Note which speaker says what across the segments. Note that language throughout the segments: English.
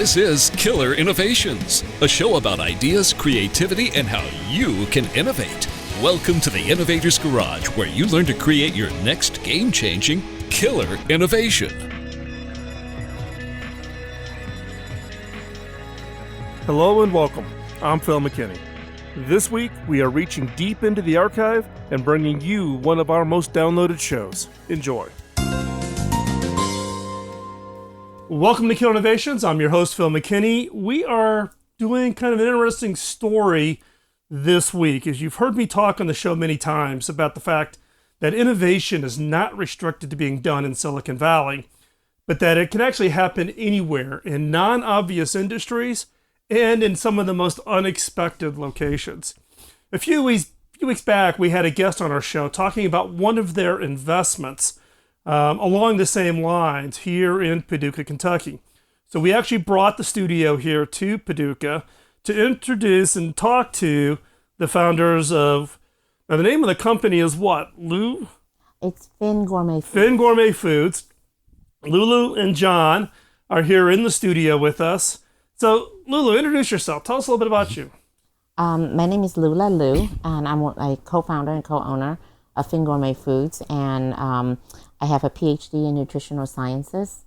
Speaker 1: This is Killer Innovations, a show about ideas, creativity, and how you can innovate. Welcome to the Innovator's Garage, where you learn to create your next game-changing killer innovation.
Speaker 2: Hello and welcome. I'm Phil McKinney. This week, we are reaching deep into the archive and bringing you one of our most downloaded shows. Enjoy. Welcome to Killer Innovations. I'm your host, Phil McKinney. We are doing kind of an interesting story this week. As you've heard me talk on the show many times about the fact that innovation is not restricted to being done in Silicon Valley, but that it can actually happen anywhere in non-obvious industries and in some of the most unexpected locations. A few weeks back, we had a guest on our show talking about one of their investments along the same lines here in Paducah, Kentucky. So we actually brought the studio here to Paducah to introduce and talk to the founders of, now the name of the company is what, Lou?
Speaker 3: It's Fin Gourmet Foods.
Speaker 2: Fin Gourmet Foods. Lulu and John are here in the studio with us. So Lulu, introduce yourself. Tell us a little bit about you.
Speaker 3: My name is Lula Lu, and I'm a co-founder and co-owner of Fin Gourmet Foods, and I have a PhD in nutritional sciences.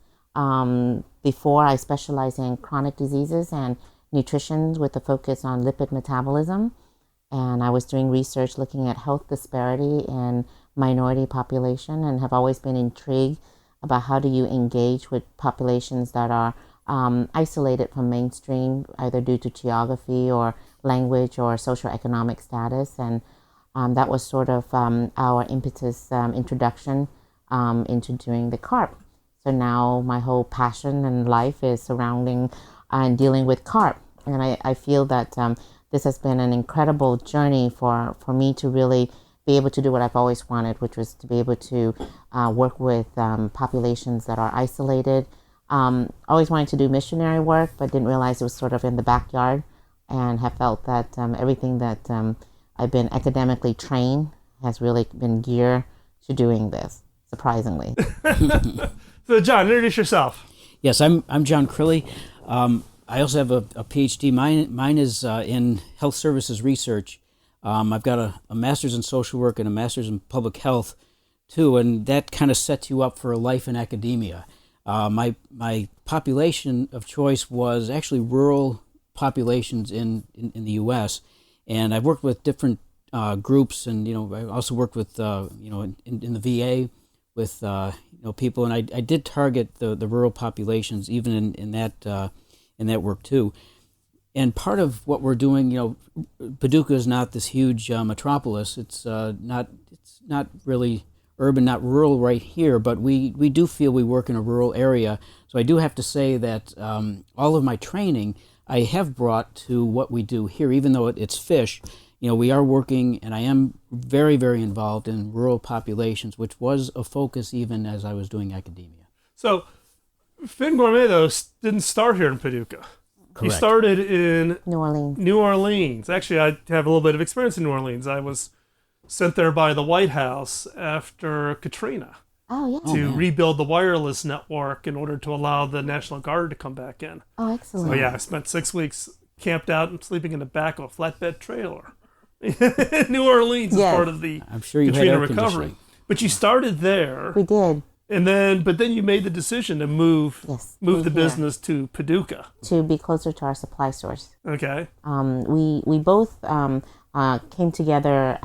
Speaker 3: Before, I specialized in chronic diseases and nutrition with a focus on lipid metabolism, and I was doing research looking at health disparity in minority population, and have always been intrigued about how do you engage with populations that are isolated from mainstream, either due to geography or language or socioeconomic status, and that was sort of our impetus introduction into doing the carp. So now my whole passion and life is surrounding and dealing with carp. And I feel that this has been an incredible journey for me to really be able to do what I've always wanted, which was to be able to work with populations that are isolated. Always wanted to do missionary work, but didn't realize it was sort of in the backyard, and have felt that everything that I've been academically trained has really been geared to doing this, surprisingly.
Speaker 2: So John, introduce yourself.
Speaker 4: Yes, I'm John Crilly. I also have a PhD. Mine is in health services research. I've got a master's in social work and a master's in public health too, and that kind of sets you up for a life in academia. My population of choice was actually rural populations in the U.S., and I've worked with different groups, and I also worked with in the VA with people, and I did target the rural populations even in that work too. And part of what we're doing, Paducah is not this huge metropolis. It's not really urban, not rural right here, but we do feel we work in a rural area. So I do have to say that all of my training I have brought to what we do here, even though it's fish. We are working, and I am very, very involved in rural populations, which was a focus even as I was doing academia.
Speaker 2: So Fin Gourmet, though, didn't start here in Paducah.
Speaker 4: Correct.
Speaker 2: You started in
Speaker 3: New Orleans.
Speaker 2: Actually, I have a little bit of experience in New Orleans. I was sent there by the White House after Katrina to rebuild the wireless network in order to allow the National Guard to come back in.
Speaker 3: Oh, excellent.
Speaker 2: So yeah, I spent 6 weeks camped out and sleeping in the back of a flatbed trailer. New Orleans is part of the
Speaker 4: I'm sure you
Speaker 2: Katrina
Speaker 4: had air
Speaker 2: recovery. But you started there.
Speaker 3: We did.
Speaker 2: But then you made the decision to move the business to Paducah.
Speaker 3: To be closer to our supply source.
Speaker 2: Okay.
Speaker 3: We both came together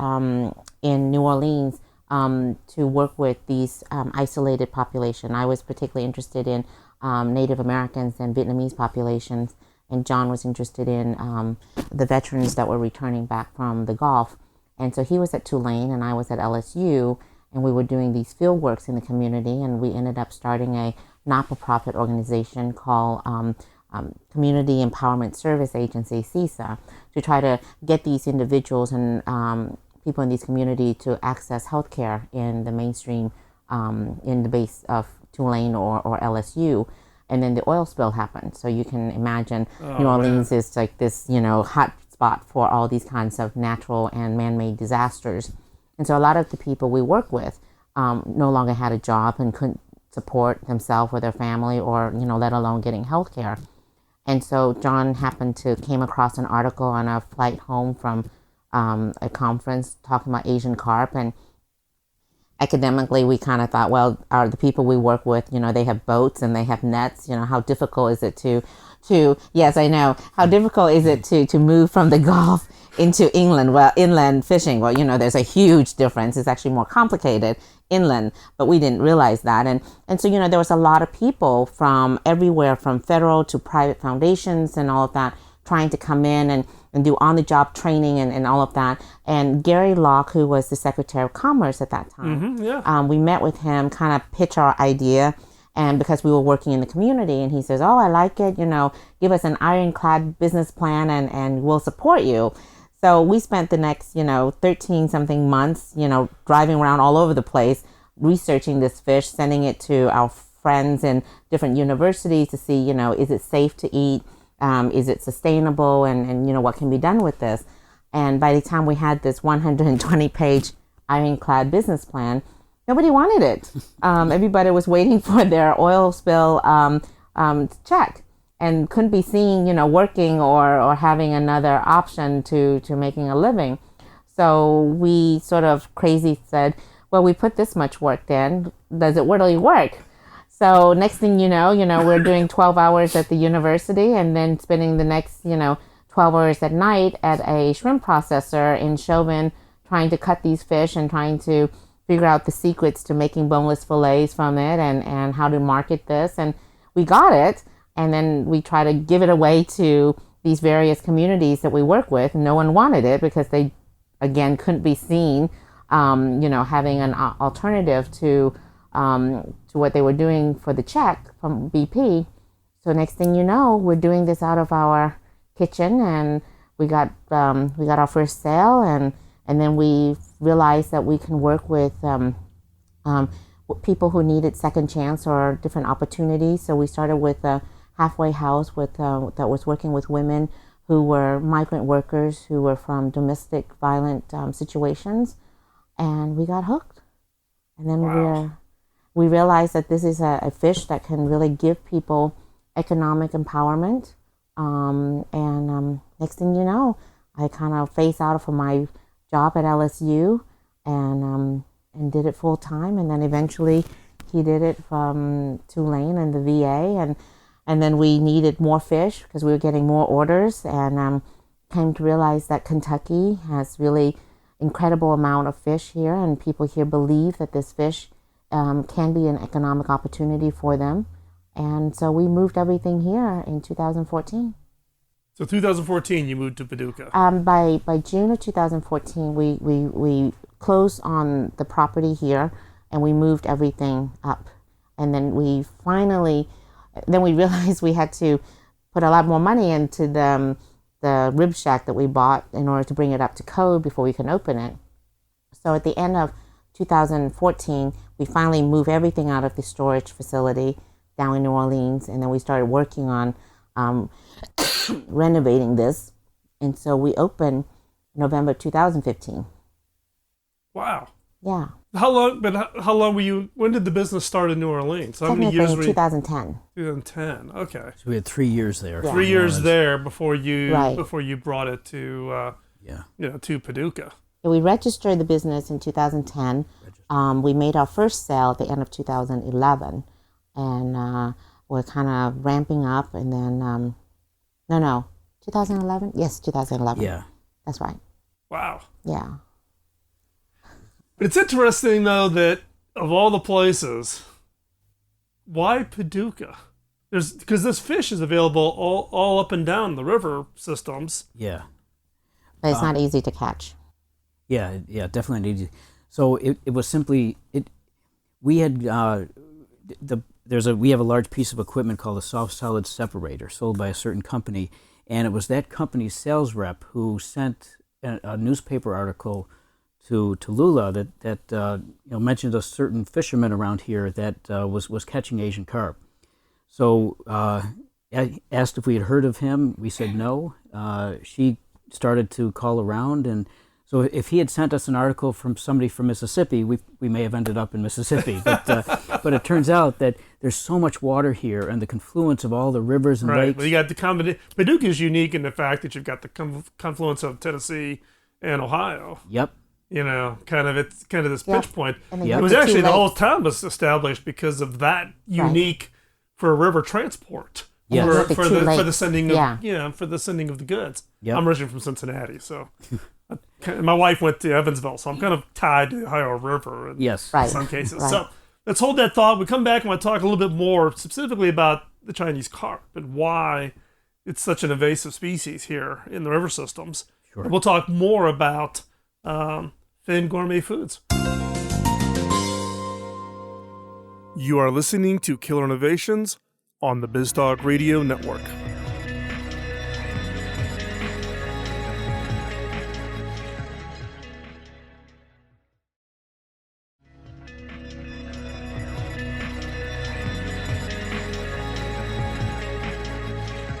Speaker 3: in New Orleans to work with these isolated population. I was particularly interested in Native Americans and Vietnamese populations, and John was interested in the veterans that were returning back from the Gulf. And so he was at Tulane and I was at LSU, and we were doing these field works in the community, and we ended up starting a not-for-profit organization called Community Empowerment Service Agency, CESA, to try to get these individuals and people in these communities to access healthcare in the mainstream, in the base of Tulane or LSU. And then the oil spill happened. So you can imagine New Orleans is like this, hot spot for all these kinds of natural and man-made disasters. And so a lot of the people we work with no longer had a job and couldn't support themselves or their family or, let alone getting health care. And so John happened to came across an article on a flight home from a conference talking about Asian carp. And academically, we kind of thought, well, are the people we work with, they have boats and they have nets, how difficult is it yes, I know, how difficult is it to move from the Gulf into inland fishing? Well, there's a huge difference. It's actually more complicated inland, but we didn't realize that. And so, there was a lot of people from everywhere, from federal to private foundations and all of that, trying to come in and do on-the-job training and all of that. And Gary Locke, who was the Secretary of Commerce at that time, we met with him, kind of pitch our idea, and because we were working in the community, and he says, oh, I like it, give us an ironclad business plan and we'll support you. So we spent the next, 13-something months, driving around all over the place, researching this fish, sending it to our friends in different universities to see, is it safe to eat? Is it sustainable? And what can be done with this? And by the time we had this 120-page ironclad business plan, nobody wanted it. Everybody was waiting for their oil spill check and couldn't be seen, working or having another option to making a living. So we sort of crazy said, well, we put this much work in. Does it really work? So next thing you know, we're doing 12 hours at the university and then spending the next, 12 hours at night at a shrimp processor in Chauvin trying to cut these fish and trying to figure out the secrets to making boneless fillets from it and how to market this. And we got it. And then we try to give it away to these various communities that we work with. No one wanted it because they, again, couldn't be seen, having an alternative to what they were doing for the check from BP. So next thing you know, we're doing this out of our kitchen, and we got our first sale, and then we realized that we can work with people who needed second chance or different opportunities. So we started with a halfway house that was working with women who were migrant workers who were from domestic violent situations, and we got hooked. And then we realized that this is a fish that can really give people economic empowerment. Next thing you know, I kind of phased out of my job at LSU and did it full time. And then eventually he did it from Tulane and the VA. And then we needed more fish because we were getting more orders, and came to realize that Kentucky has really incredible amount of fish here, and people here believe that this fish can be an economic opportunity for them. And so we moved everything here in 2014.
Speaker 2: So 2014, you moved to Paducah.
Speaker 3: By June of 2014, we closed on the property here, and we moved everything up. And then we realized we had to put a lot more money into the rib shack that we bought in order to bring it up to code before we can open it. So at the end of 2014, we finally moved everything out of the storage facility down in New Orleans, and then we started working on renovating this. And so we opened November 2015.
Speaker 2: Wow.
Speaker 3: Yeah.
Speaker 2: How long were you, when did the business start in New Orleans? How many years
Speaker 3: in
Speaker 2: were you?
Speaker 3: 2010.
Speaker 2: 2010, okay.
Speaker 4: So we had 3 years there.
Speaker 3: Yeah.
Speaker 2: 3 years there before you
Speaker 3: Right.
Speaker 2: brought it to to Paducah.
Speaker 3: We registered the business in 2010. We made our first sale at the end of 2011, and we're kind of ramping up. And then, 2011? Yes, 2011.
Speaker 4: Yeah.
Speaker 3: That's right.
Speaker 2: Wow.
Speaker 3: Yeah.
Speaker 2: But it's interesting, though, that of all the places, why Paducah? Because this fish is available all up and down the river systems.
Speaker 4: Yeah.
Speaker 3: But it's not easy to catch.
Speaker 4: Yeah, definitely needed. So it was simply we had we have a large piece of equipment called a soft solid separator sold by a certain company, and it was that company's sales rep who sent a newspaper article to Lula that mentioned a certain fisherman around here that was catching Asian carp. So I asked if we had heard of him. We said no. She started to call around, and So if he had sent us an article from somebody from Mississippi, we may have ended up in Mississippi. But it turns out that there's so much water here, and the confluence of all the rivers and
Speaker 2: right.
Speaker 4: lakes.
Speaker 2: Well, you got the combination. Paducah is unique in the fact that you've got the confluence of Tennessee and Ohio.
Speaker 4: Yep.
Speaker 2: You know, it's kind of this pinch point.
Speaker 3: And then
Speaker 4: Yep.
Speaker 3: you
Speaker 2: It was
Speaker 3: have
Speaker 2: actually
Speaker 3: two
Speaker 2: the whole
Speaker 3: lakes.
Speaker 2: town was established because of that unique for river transport.
Speaker 4: Yes.
Speaker 3: And you have the two
Speaker 2: For the
Speaker 3: lakes.
Speaker 2: sending of
Speaker 3: Yeah.
Speaker 2: for the sending of the goods.
Speaker 4: Yep.
Speaker 2: I'm originally from Cincinnati, so my wife went to Evansville, so I'm kind of tied to the Ohio River in
Speaker 4: Yes.
Speaker 3: Right.
Speaker 2: some cases.
Speaker 3: Right.
Speaker 2: So let's hold that thought. We come back and want to talk a little bit more specifically about the Chinese carp and why it's such an invasive species here in the river systems.
Speaker 4: Sure.
Speaker 2: And we'll talk more about Fin Gourmet Foods. You are listening to Killer Innovations on the BizTalk Radio Network.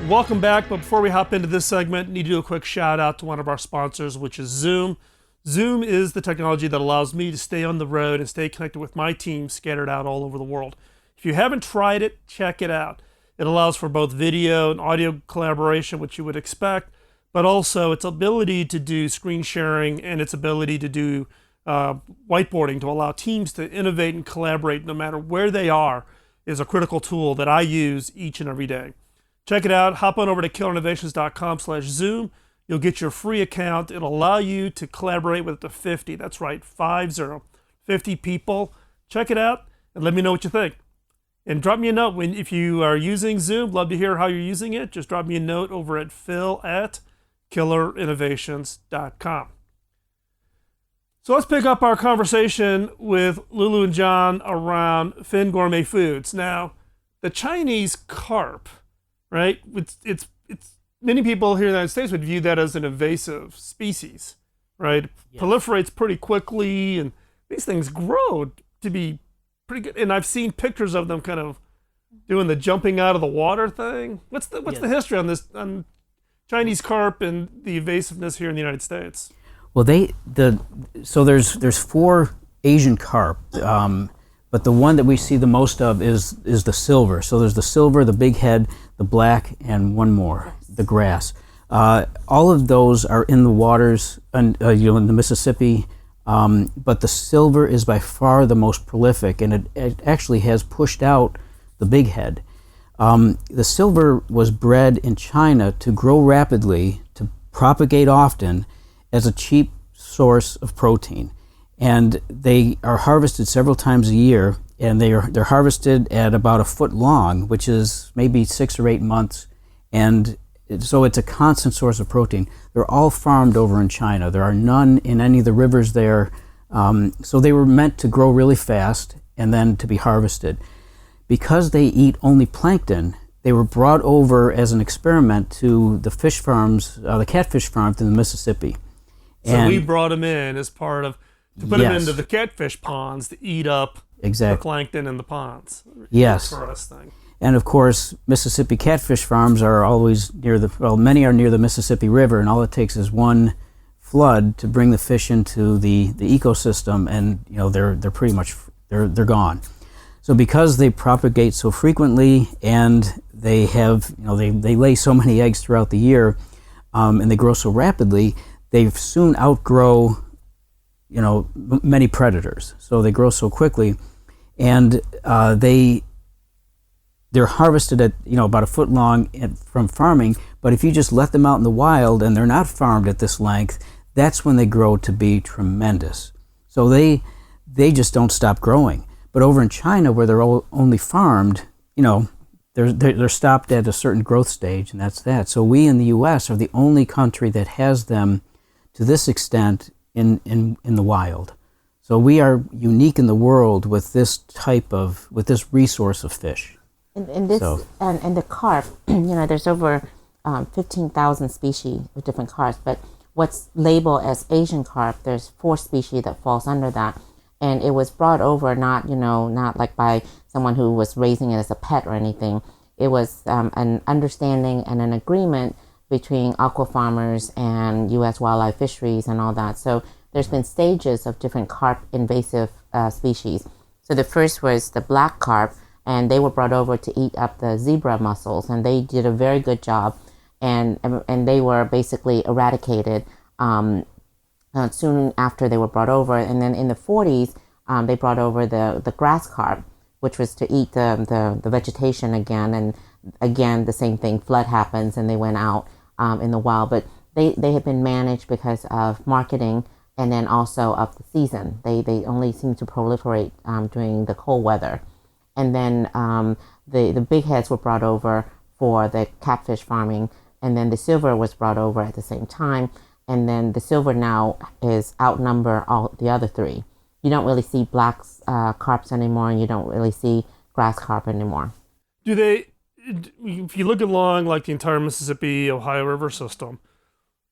Speaker 2: Welcome back, but before we hop into this segment, need to do a quick shout out to one of our sponsors, which is Zoom. Zoom is the technology that allows me to stay on the road and stay connected with my team scattered out all over the world. If you haven't tried it, check it out. It allows for both video and audio collaboration, which you would expect, but also its ability to do screen sharing and its ability to do whiteboarding to allow teams to innovate and collaborate no matter where they are is a critical tool that I use each and every day. Check it out. Hop on over to killerinnovations.com/Zoom. You'll get your free account. It'll allow you to collaborate with up to 50. That's right, 50 people. Check it out and let me know what you think. And drop me a note if you are using Zoom. Love to hear how you're using it. Just drop me a note over at phil@killerinnovations.com. So let's pick up our conversation with Lulu and John around Fin Gourmet Foods. Now, the Chinese carp, right? It's many people here in the United States would view that as an invasive species, right? It proliferates pretty quickly, and these things grow to be pretty good. And I've seen pictures of them kind of doing the jumping out of the water thing. What's the history on this on Chinese carp and the invasiveness here in the United States?
Speaker 4: Well, so there's 4 Asian carp, but the one that we see the most of is the silver. So there's the silver, the big head, the black, and one more, the grass. All of those are in the waters, in the Mississippi, but the silver is by far the most prolific, and it actually has pushed out the big head. The silver was bred in China to grow rapidly, to propagate often, as a cheap source of protein. And they are harvested several times a year, and they're harvested at about a foot long, which is maybe 6 or 8 months. And so it's a constant source of protein. They're all farmed over in China. There are none in any of the rivers there. So they were meant to grow really fast and then to be harvested. Because they eat only plankton, they were brought over as an experiment to the fish farms, the catfish farms in the Mississippi.
Speaker 2: So we brought them in as part of, to put them
Speaker 4: Yes.
Speaker 2: into the catfish ponds to eat up
Speaker 4: Exactly.
Speaker 2: the plankton in the ponds.
Speaker 4: Yes.
Speaker 2: Tourist thing.
Speaker 4: And of course, Mississippi catfish farms are always many are near the Mississippi River, and all it takes is one flood to bring the fish into the ecosystem, and they're pretty much they're gone. So because they propagate so frequently, and they have they lay so many eggs throughout the year, and they grow so rapidly, they soon outgrow many predators. So they grow so quickly, and they're harvested at about a foot long from farming. But if you just let them out in the wild and they're not farmed at this length, that's when they grow to be tremendous. So they just don't stop growing. But over in China, where they're only farmed, they're stopped at a certain growth stage, and that's that. So we in the U.S. are the only country that has them to this extent in the wild. So we are unique in the world with this resource of fish.
Speaker 3: And the carp, there's over 15,000 species of different carps, but what's labeled as Asian carp, there's 4 species that falls under that. And it was brought over not like by someone who was raising it as a pet or anything. It was an understanding and an agreement between aqua farmers and U.S. wildlife fisheries and all that. So there's been stages of different carp invasive species. So the first was the black carp, and they were brought over to eat up the zebra mussels, and they did a very good job, and they were basically eradicated soon after they were brought over. And then in the 40s, they brought over the grass carp, which was to eat the vegetation again. And again, the same thing, flood happens and they went out in the wild. But they had been managed because of marketing and then also of the season. They only seem to proliferate during the cold weather. And then the big heads were brought over for the catfish farming, and then the silver was brought over at the same time. And then the silver now is outnumber all the other three. You don't really see black carps anymore, and you don't really see grass carp anymore.
Speaker 2: Do they, if you look along like the entire Mississippi, Ohio River system,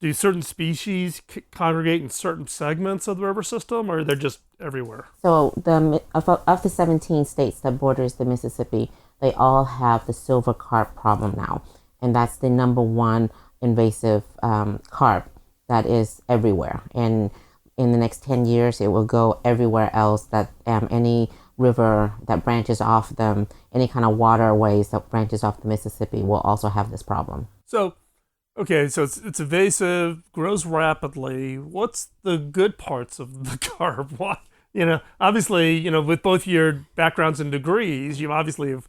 Speaker 2: do certain species congregate in certain segments of the river system, or they're just everywhere?
Speaker 3: So of the 17 states that borders the Mississippi, they all have the silver carp problem now. And that's the number one invasive carp that is everywhere. And in the next 10 years, it will go everywhere else that any river that branches off them, any kind of waterways that branches off the Mississippi will also have this problem.
Speaker 2: So, okay, so it's invasive, grows rapidly. What's the good parts of the carp? What, obviously, with both your backgrounds and degrees, you obviously have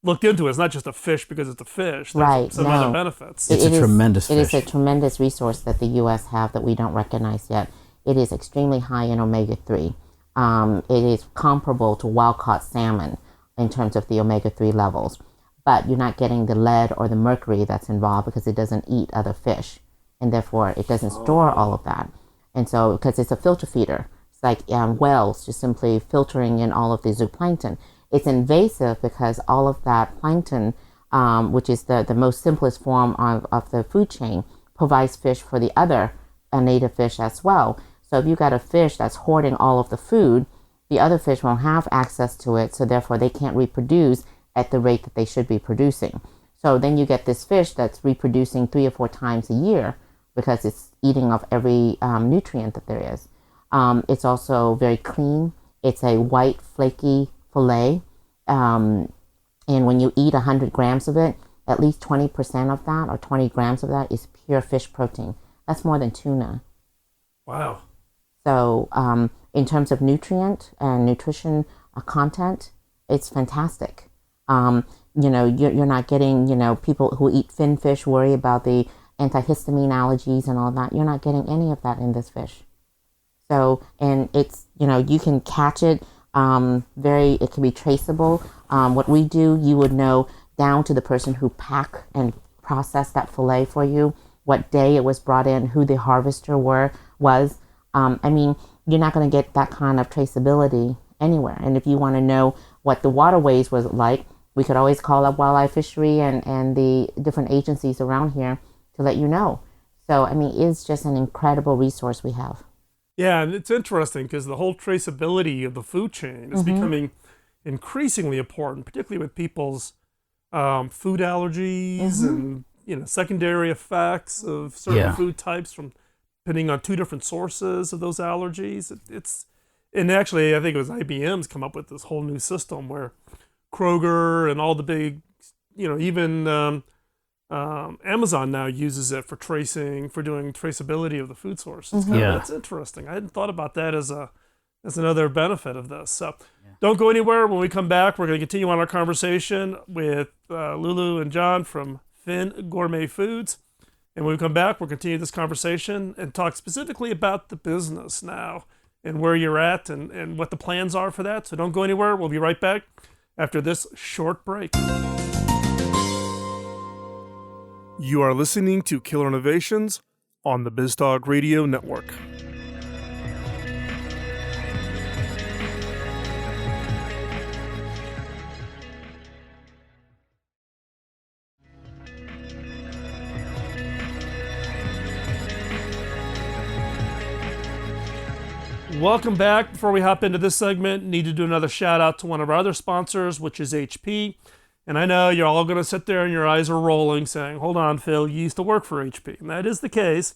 Speaker 2: looked into it. It's not just a fish because it's a fish. There's
Speaker 3: right.
Speaker 2: some other benefits.
Speaker 4: It's a tremendous fish.
Speaker 3: It is a tremendous resource that the U.S. have that we don't recognize yet. It is extremely high in omega-3. It is comparable to wild-caught salmon in terms of the omega-3 levels. But you're not getting the lead or the mercury that's involved because it doesn't eat other fish. And therefore, it doesn't store all of that. And so, because it's a filter feeder, it's like whales just simply filtering in all of the zooplankton. It's invasive because all of that plankton, which is the most simplest form of the food chain, provides fish for the other native fish as well. So if you've got a fish that's hoarding all of the food, the other fish won't have access to it, so therefore they can't reproduce at the rate that they should be producing. So then you get this fish that's reproducing 3 or 4 times a year because it's eating off every nutrient that there is. It's also very clean. It's a white, flaky fillet. And when you eat 100 grams of it, at least 20% of that or 20 grams of that is pure fish protein. That's more than tuna.
Speaker 2: Wow.
Speaker 3: So in terms of nutrient and nutrition content, it's fantastic. You're not getting, people who eat fin fish worry about the antihistamine allergies and all that. You're not getting any of that in this fish. So, and it's, you can catch it it can be traceable. What we do, you would know down to the person who packed and processed that fillet for you, what day it was brought in, who the harvester was. You're not going to get that kind of traceability anywhere. And if you want to know what the waterways was like, we could always call up wildlife fishery and the different agencies around here to let you know. So, it's just an incredible resource we have.
Speaker 2: Yeah, and it's interesting because the whole traceability of the food chain is becoming increasingly important, particularly with people's food allergies and secondary effects of certain food types from depending on 2 different sources of those allergies. And actually, I think it was IBM's come up with this whole new system where Kroger and all the big, even Amazon now uses it for doing traceability of the food sources. That's interesting. I hadn't thought about that as another benefit of this. So don't go anywhere. When we come back, we're going to continue on our conversation with Lulu and John from Fin Gourmet Foods. And when we come back, we'll continue this conversation and talk specifically about the business now and where you're at and what the plans are for that. So don't go anywhere. We'll be right back after this short break. You are listening to Killer Innovations on the BizTalk Radio Network. Welcome back. Before we hop into this segment, need to do another shout out to one of our other sponsors, which is HP. And I know you're all going to sit there and your eyes are rolling saying, hold on, Phil, you used to work for HP. And that is the case.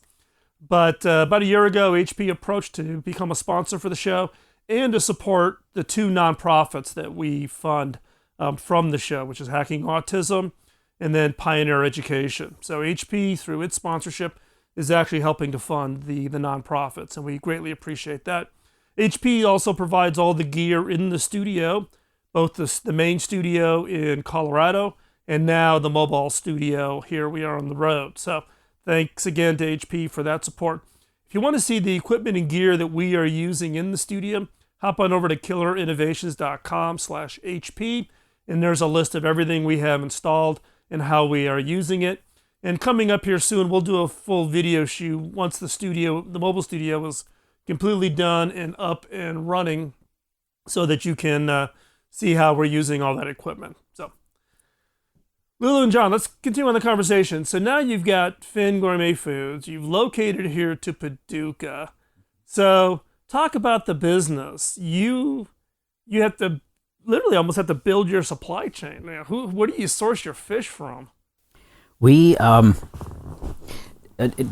Speaker 2: But about a year ago, HP approached to become a sponsor for the show and to support the two nonprofits that we fund from the show, which is Hacking Autism and then Pioneer Education. So HP, through its sponsorship, is actually helping to fund the nonprofits, and we greatly appreciate that. HP also provides all the gear in the studio, both the main studio in Colorado and now the mobile studio here we are on the road. So thanks again to HP for that support. If you want to see the equipment and gear that we are using in the studio, hop on over to killerinnovations.com/HP, and there's a list of everything we have installed and how we are using it. And coming up here soon, we'll do a full video shoot once the mobile studio is completely done and up and running, so that you can see how we're using all that equipment. So, Lulu and John, let's continue on the conversation. So now you've got Fin Gourmet Foods. You've located here to Paducah. So talk about the business. You have to literally almost have to build your supply chain. Now, where do you source your fish from?
Speaker 4: We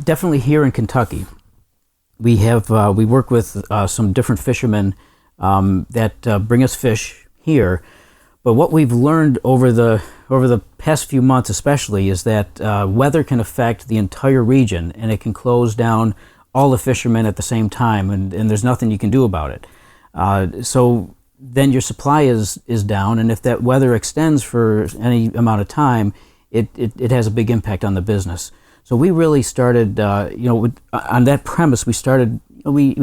Speaker 4: definitely here in Kentucky, we work with some different fishermen that bring us fish here. But what we've learned over the past few months, especially, is that weather can affect the entire region, and it can close down all the fishermen at the same time, and there's nothing you can do about it. So then your supply is down, and if that weather extends for any amount of time, it has a big impact on the business. So we really started, on that premise, we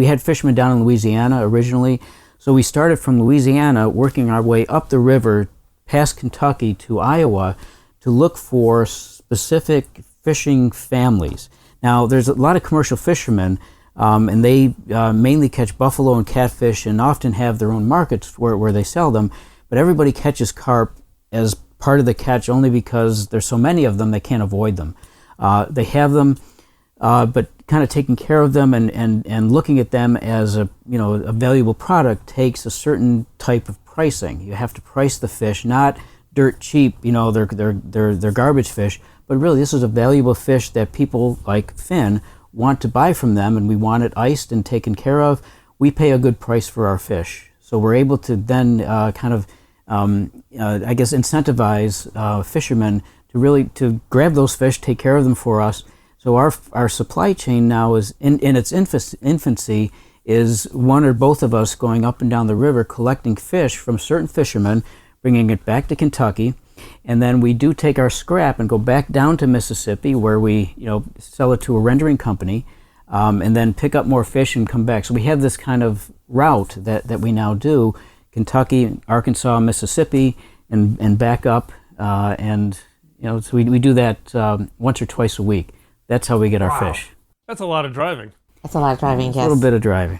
Speaker 4: had fishermen down in Louisiana originally. So we started from Louisiana, working our way up the river, past Kentucky to Iowa, to look for specific fishing families. Now, there's a lot of commercial fishermen, and they mainly catch buffalo and catfish and often have their own markets where they sell them. But everybody catches carp as part of the catch only because there's so many of them they can't avoid them. They have them, but kind of taking care of them and looking at them as a valuable product takes a certain type of pricing. You have to price the fish, not dirt cheap, they're garbage fish, but really this is a valuable fish that people like Fin want to buy from them, and we want it iced and taken care of. We pay a good price for our fish. So we're able to then incentivize fishermen to grab those fish, take care of them for us. So our supply chain now is in its infancy, is one or both of us going up and down the river collecting fish from certain fishermen, bringing it back to Kentucky, and then we do take our scrap and go back down to Mississippi where we sell it to a rendering company, and then pick up more fish and come back. So we have this kind of route that we now do: Kentucky, Arkansas, Mississippi, and back up, so we do that once or twice a week. That's how we get our fish.
Speaker 2: That's a lot of driving.
Speaker 3: That's a lot of driving, yes.
Speaker 4: A little bit of driving.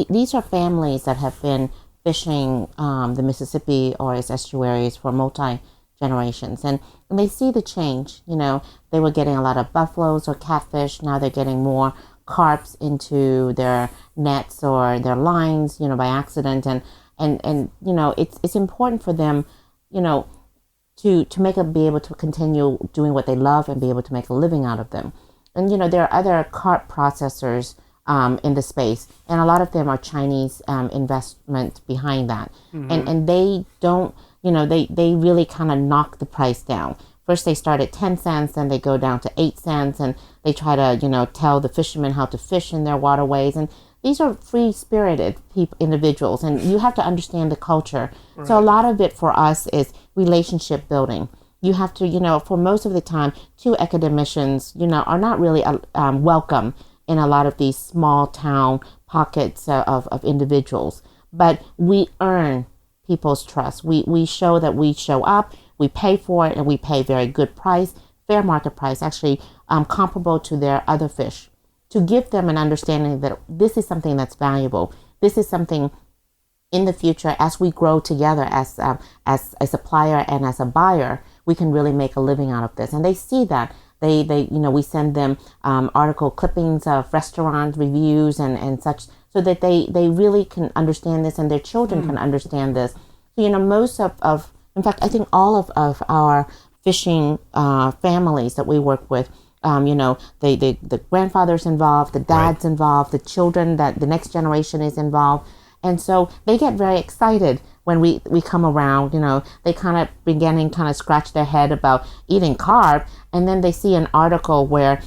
Speaker 3: These are families that have been fishing the Mississippi or its estuaries for multi-generations. And they see the change. They were getting a lot of buffaloes or catfish. Now they're getting more carps into their nets or their lines, by accident. And it's important for them, to be able to continue doing what they love and be able to make a living out of them. And, there are other carp processors in the space, and a lot of them are Chinese investment behind that. Mm-hmm. And they don't, they really kind of knock the price down. First they start at 10 cents, then they go down to 8 cents, and they try to, tell the fishermen how to fish in their waterways. And these are free-spirited individuals, and you have to understand the culture. Right. So a lot of it for us is relationship building. You have to, for most of the time, two academicians, are not really welcome in a lot of these small town pockets of individuals. But we earn people's trust. We show that we show up, we pay for it, and we pay very good price, fair market price, actually comparable to their other fish, to give them an understanding that this is something that's valuable. This is something in the future, as we grow together as a supplier and as a buyer, we can really make a living out of this. And they see that. We send them article clippings of restaurant reviews and such, so that they really can understand this, and their children can understand this. So, most of In fact, I think all of our fishing families that we work with, the grandfather's involved, the dad's involved, the children, that the next generation is involved. And so they get very excited when we come around. They kind of beginning kind of scratch their head about eating carp, and then they see an article where,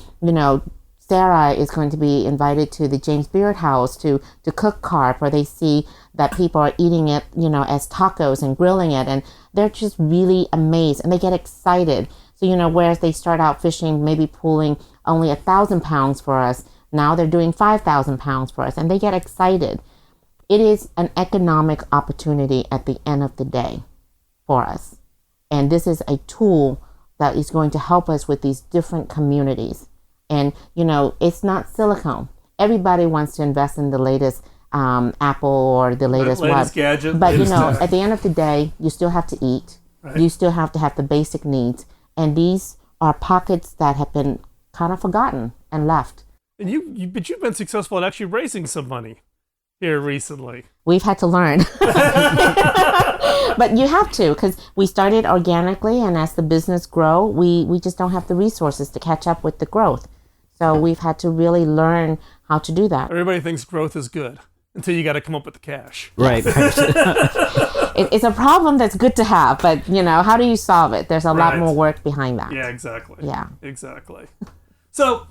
Speaker 3: Sarah is going to be invited to the James Beard house to cook carp, or they see that people are eating it, as tacos and grilling it, and they're just really amazed and they get excited. So, whereas they start out fishing, maybe pulling only 1,000 pounds for us, now they're doing 5,000 pounds for us, and they get excited. It is an economic opportunity at the end of the day for us. And this is a tool that is going to help us with these different communities. And, it's not silicone. Everybody wants to invest in the latest Apple or the latest
Speaker 2: gadget.
Speaker 3: But, at the end of the day, you still have to eat. Right. You still have to have the basic needs. And these are pockets that have been kind of forgotten and left.
Speaker 2: And but you've been successful at actually raising some money here recently.
Speaker 3: We've had to learn. But you have to, because we started organically, and as the business grow, we just don't have the resources to catch up with the growth. So we've had to really learn how to do that.
Speaker 2: Everybody thinks growth is good until you got to come up with the cash.
Speaker 4: Right.
Speaker 3: It's a problem that's good to have, but how do you solve it? There's a lot more work behind that.
Speaker 2: Yeah, exactly.
Speaker 3: Yeah.
Speaker 2: Exactly. So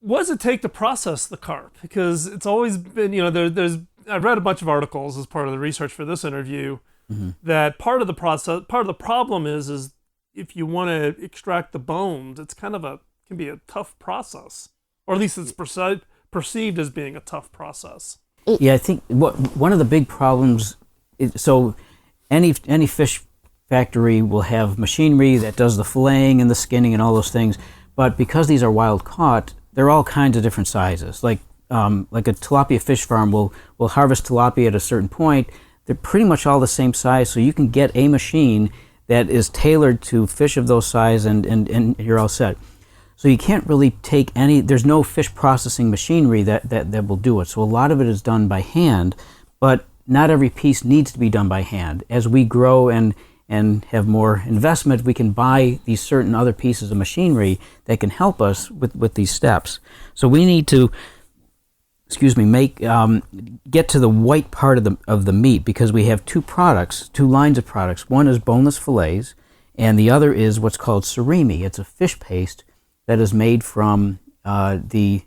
Speaker 2: what does it take to process the carp? Because it's always been, I've read a bunch of articles as part of the research for this interview that part of the problem is if you want to extract the bones, it's kind of can be a tough process, or at least it's perceived as being a tough process.
Speaker 4: Yeah, I think one of the big problems is, so any fish factory will have machinery that does the filleting and the skinning and all those things, but because these are wild caught, they're all kinds of different sizes. Like a tilapia fish farm will harvest tilapia at a certain point. They're pretty much all the same size, so you can get a machine that is tailored to fish of those size, and you're all set. So you can't really take there's no fish processing machinery that will do it. So a lot of it is done by hand, but not every piece needs to be done by hand. As we grow and have more investment, we can buy these certain other pieces of machinery that can help us with these steps. So we need to, get to the white part of the meat, because we have two lines of products. One is boneless fillets, and the other is what's called surimi. It's a fish paste that is made from the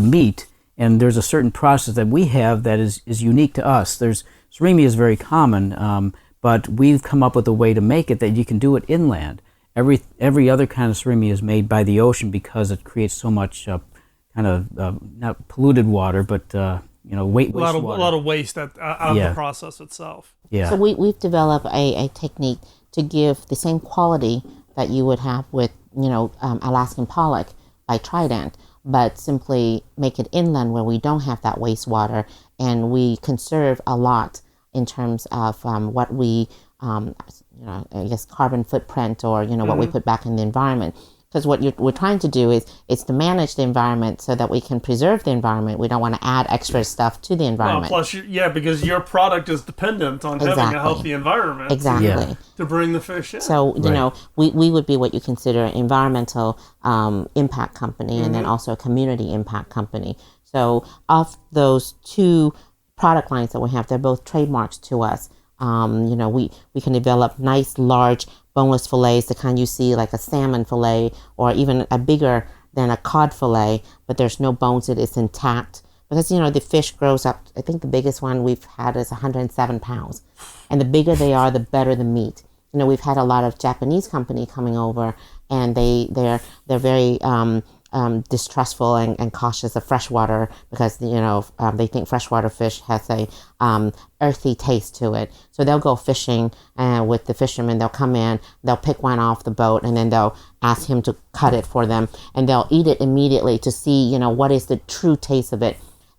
Speaker 4: meat, and there's a certain process that we have that is unique to us. Surimi is very common, but we've come up with a way to make it that you can do it inland. Every other kind of surimi is made by the ocean because it creates so much not polluted water, but waste water.
Speaker 2: A lot of waste out of the process itself.
Speaker 3: Yeah. So we've developed a technique to give the same quality that you would have with Alaskan pollock by Trident, but simply make it inland where we don't have that wastewater, and we conserve a lot in terms of what we, I guess carbon footprint, or what we put back in the environment. Because what we're trying to do is to manage the environment so that we can preserve the environment. We don't want to add extra stuff to the environment.
Speaker 2: Well, plus, because your product is dependent on having a healthy environment to bring the fish in.
Speaker 3: So, we would be what you consider an environmental impact company, and then also a community impact company. So of those two product lines that we have, they're both trademarks to us. We can develop nice, large, boneless fillets, the kind you see like a salmon fillet, or even a bigger than a cod fillet, but there's no bones, it is intact. Because, the fish grows up, I think the biggest one we've had is 107 pounds. And the bigger they are, the better the meat. We've had a lot of Japanese company coming over, and they're very distrustful and cautious of freshwater, because they think freshwater fish has a earthy taste to it. So they'll go fishing with the fishermen. They'll come in, they'll pick one off the boat, and then they'll ask him to cut it for them, and they'll eat it immediately to see what is the true taste of it.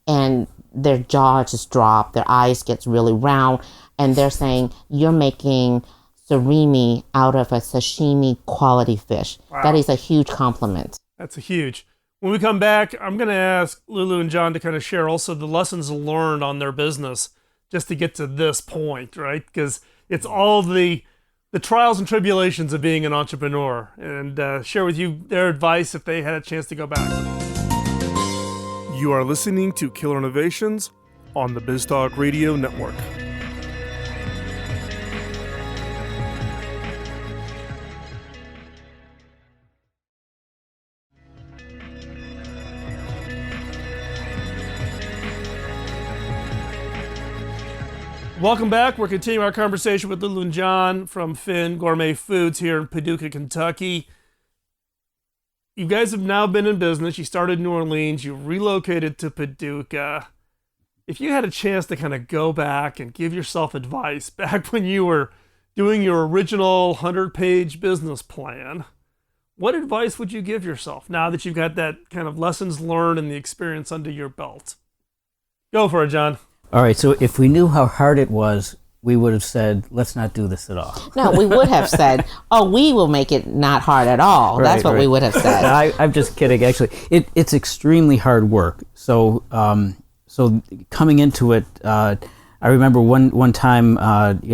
Speaker 3: And their jaw just drop, their eyes gets really round, and they're saying, you're making surimi out of a sashimi quality fish. Wow. That is a huge compliment.
Speaker 2: That's a huge. When we come back, I'm going to ask Lulu and John to kind of share also the lessons learned on their business just to get to this point, right? Because It's all the trials and tribulations of being an entrepreneur, and share with you their advice if they had a chance to go back. You are listening to Killer Innovations on the BizTalk Radio Network. Welcome back. We're continuing our conversation with Lulu and John from Fin Gourmet Foods here in Paducah, Kentucky. You guys have now been in business. You started in New Orleans. You relocated to Paducah. If you had a chance to kind of go back and give yourself advice back when you were doing your original 100-page business plan, what advice would you give yourself now that you've got that kind of lessons learned and the experience under your belt? Go for it, John.
Speaker 4: All right, so if we knew how hard it was, we would have said, let's not do this at all.
Speaker 3: No, we would have said, oh, we will make it not hard at all.
Speaker 4: Right,
Speaker 3: That's what we would have said.
Speaker 4: I'm just kidding, actually. It's extremely hard work. So so coming into it, I remember one time,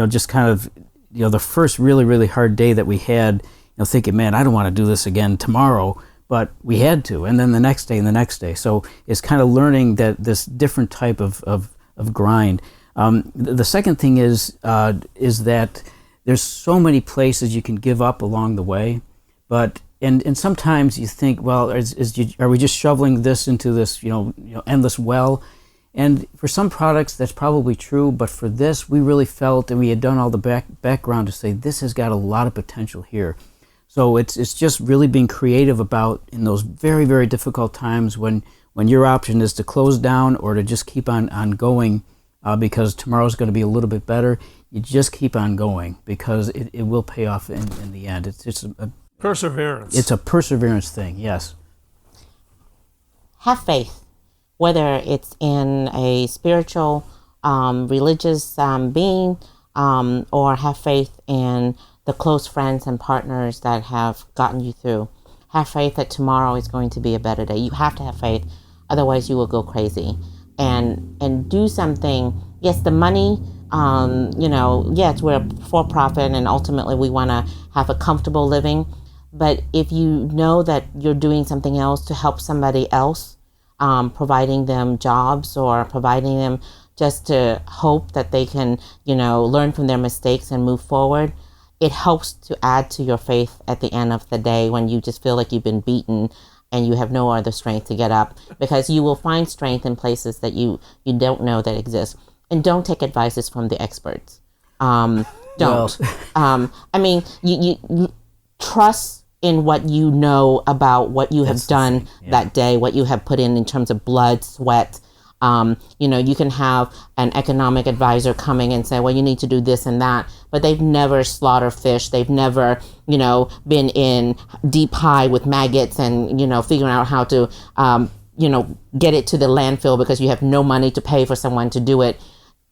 Speaker 4: just kind of, the first really, really hard day that we had, thinking, man, I don't want to do this again tomorrow. But we had to, and then the next day and the next day. So it's kind of learning that this different type of grind. The second thing is that there's so many places you can give up along the way, but and sometimes you think, well, are we just shoveling this into this endless well? And for some products that's probably true, but for this we really felt, and we had done all the background to say this has got a lot of potential here. So it's just really being creative about, in those very, very difficult times when your option is to close down or to just keep on going because tomorrow's going to be a little bit better. You just keep on going because it will pay off in the end. It's a
Speaker 2: perseverance.
Speaker 4: It's a perseverance thing, yes.
Speaker 3: Have faith, whether it's in a spiritual, religious being, or have faith in the close friends and partners that have gotten you through. Have faith that tomorrow is going to be a better day. You have to have faith. Otherwise, you will go crazy. And do something. Yes, the money, yes, we're a for-profit and ultimately we want to have a comfortable living. But if you know that you're doing something else to help somebody else, providing them jobs or providing them just to hope that they can, learn from their mistakes and move forward, it helps to add to your faith at the end of the day when you just feel like you've been beaten and you have no other strength to get up, because you will find strength in places that you don't know that exist. And don't take advices from the experts. Don't. You trust in what you know about what you have done that day, what you have put in terms of blood, sweat. You can have an economic advisor coming and say, well, you need to do this and that, but they've never slaughtered fish. They've never, been in deep high with maggots and, figuring out how to, get it to the landfill because you have no money to pay for someone to do it.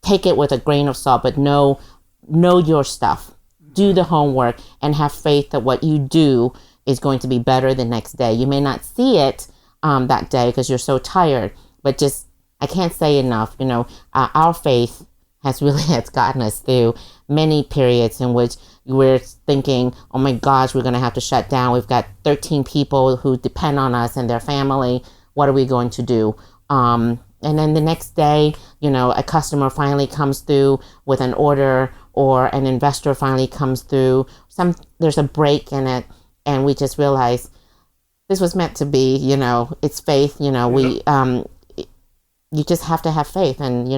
Speaker 3: Take it with a grain of salt, but know your stuff. Do the homework and have faith that what you do is going to be better the next day. You may not see it that day because you're so tired, but I can't say enough, our faith has gotten us through many periods in which we're thinking, oh my gosh, we're going to have to shut down. We've got 13 people who depend on us and their family. What are we going to do? And then the next day, a customer finally comes through with an order, or an investor finally comes through. There's a break in it, and we just realize this was meant to be. It's faith. You just have to have faith, and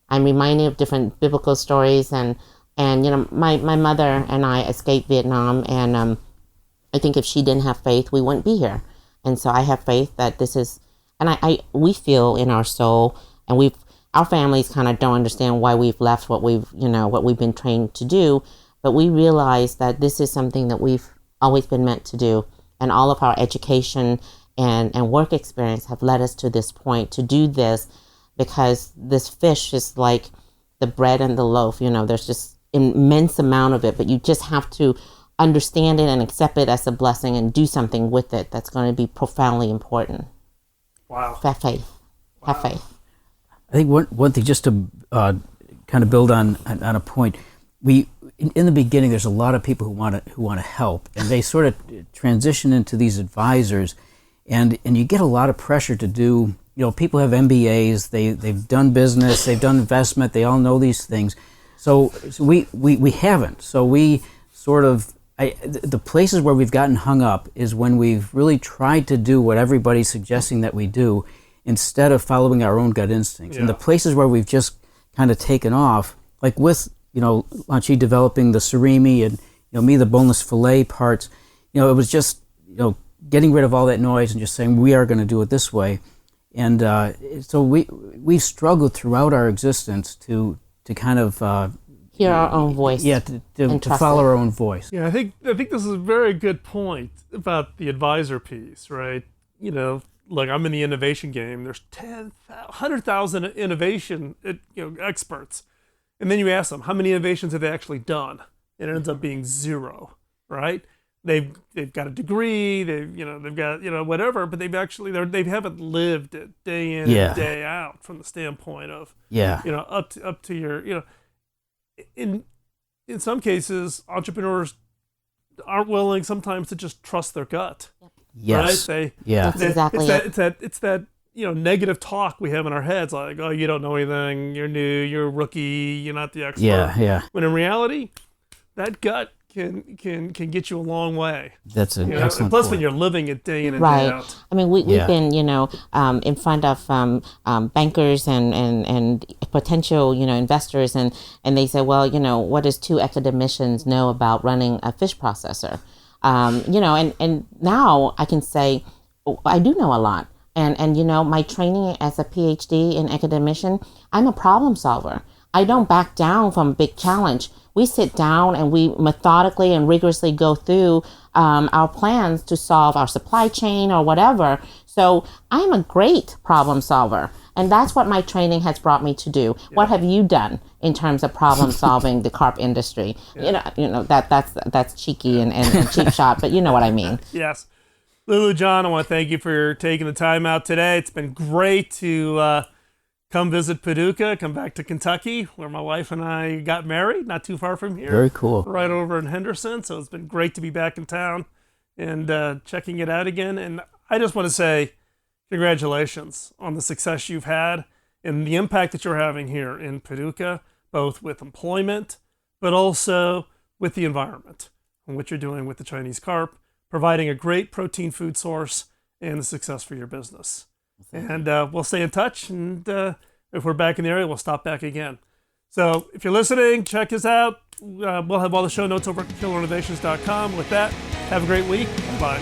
Speaker 3: I'm reminded of different biblical stories, and my mother and I escaped Vietnam, and I think if she didn't have faith, we wouldn't be here. And so I have faith that this is, and we feel in our soul, and our families kind of don't understand why we've left what we've been trained to do, but we realize that this is something that we've always been meant to do, and all of our education and work experience have led us to this point to do this, because this fish is like the bread and the loaf. There's just immense amount of it, but you just have to understand it and accept it as a blessing and do something with it that's going to be profoundly important. Wow. Have faith.
Speaker 2: Wow.
Speaker 3: Have faith.
Speaker 4: I think one thing, just to kind kind of build on a point. In the beginning, there's a lot of people who want to help, and they sort of transition into these advisors, and you get a lot of pressure to do. People have MBAs, they've done business, they've done investment, they all know these things. So we haven't. So we sort of the places where we've gotten hung up is when we've really tried to do what everybody's suggesting that we do, instead of following our own gut instincts.
Speaker 2: Yeah.
Speaker 4: And the places where we've just kind of taken off, like with Lanchi developing the surimi and me the boneless fillet parts, it was just getting rid of all that noise and just saying we are going to do it this way. And so we've struggled throughout our existence to kind of
Speaker 3: hear our own voice.
Speaker 4: Yeah, to follow our own voice.
Speaker 2: Yeah, I think this is a very good point about the advisor piece, right? Like I'm in the innovation game. There's 100,000 innovation experts, and then you ask them how many innovations have they actually done, and it ends up being zero, right? They've got a degree, they've got whatever, but they haven't lived it day in and day out from the standpoint of up to your in some cases entrepreneurs aren't willing sometimes to just trust their gut.
Speaker 4: Yes.
Speaker 2: Right?
Speaker 3: That's exactly
Speaker 2: It's that negative talk we have in our heads, like, oh, you don't know anything, you're new, you're a rookie, you're not the expert.
Speaker 4: Yeah.
Speaker 2: When in reality, that gut can get you a long way.
Speaker 4: That's an excellent
Speaker 2: Plus,
Speaker 4: point.
Speaker 2: when you're living it day in and
Speaker 3: right.
Speaker 2: day out.
Speaker 3: I mean, we've been, in front of bankers and potential, investors, and they say, well, what does 2 academicians know about running a fish processor? And now I can say, I do know a lot. And my training as a PhD in academician, I'm a problem solver. I don't back down from a big challenge. We sit down and we methodically and rigorously go through our plans to solve our supply chain or whatever. So I'm a great problem solver. And that's what my training has brought me to do. Yeah. What have you done in terms of problem solving the carp industry? Yeah. That's cheeky and cheap shot, but you know what I mean.
Speaker 2: Yes. Lulu, John, I want to thank you for taking the time out today. It's been great to come visit Paducah, come back to Kentucky, where my wife and I got married, not too far from here.
Speaker 4: Very cool.
Speaker 2: Right over in Henderson. So it's been great to be back in town and checking it out again. And I just want to say congratulations on the success you've had and the impact that you're having here in Paducah, both with employment, but also with the environment and what you're doing with the Chinese carp, providing a great protein food source and the success for your business. And we'll stay in touch, and if we're back in the area, we'll stop back again. So if you're listening, check us out. We'll have all the show notes over at killerinnovations.com. With that, have a great week. Bye.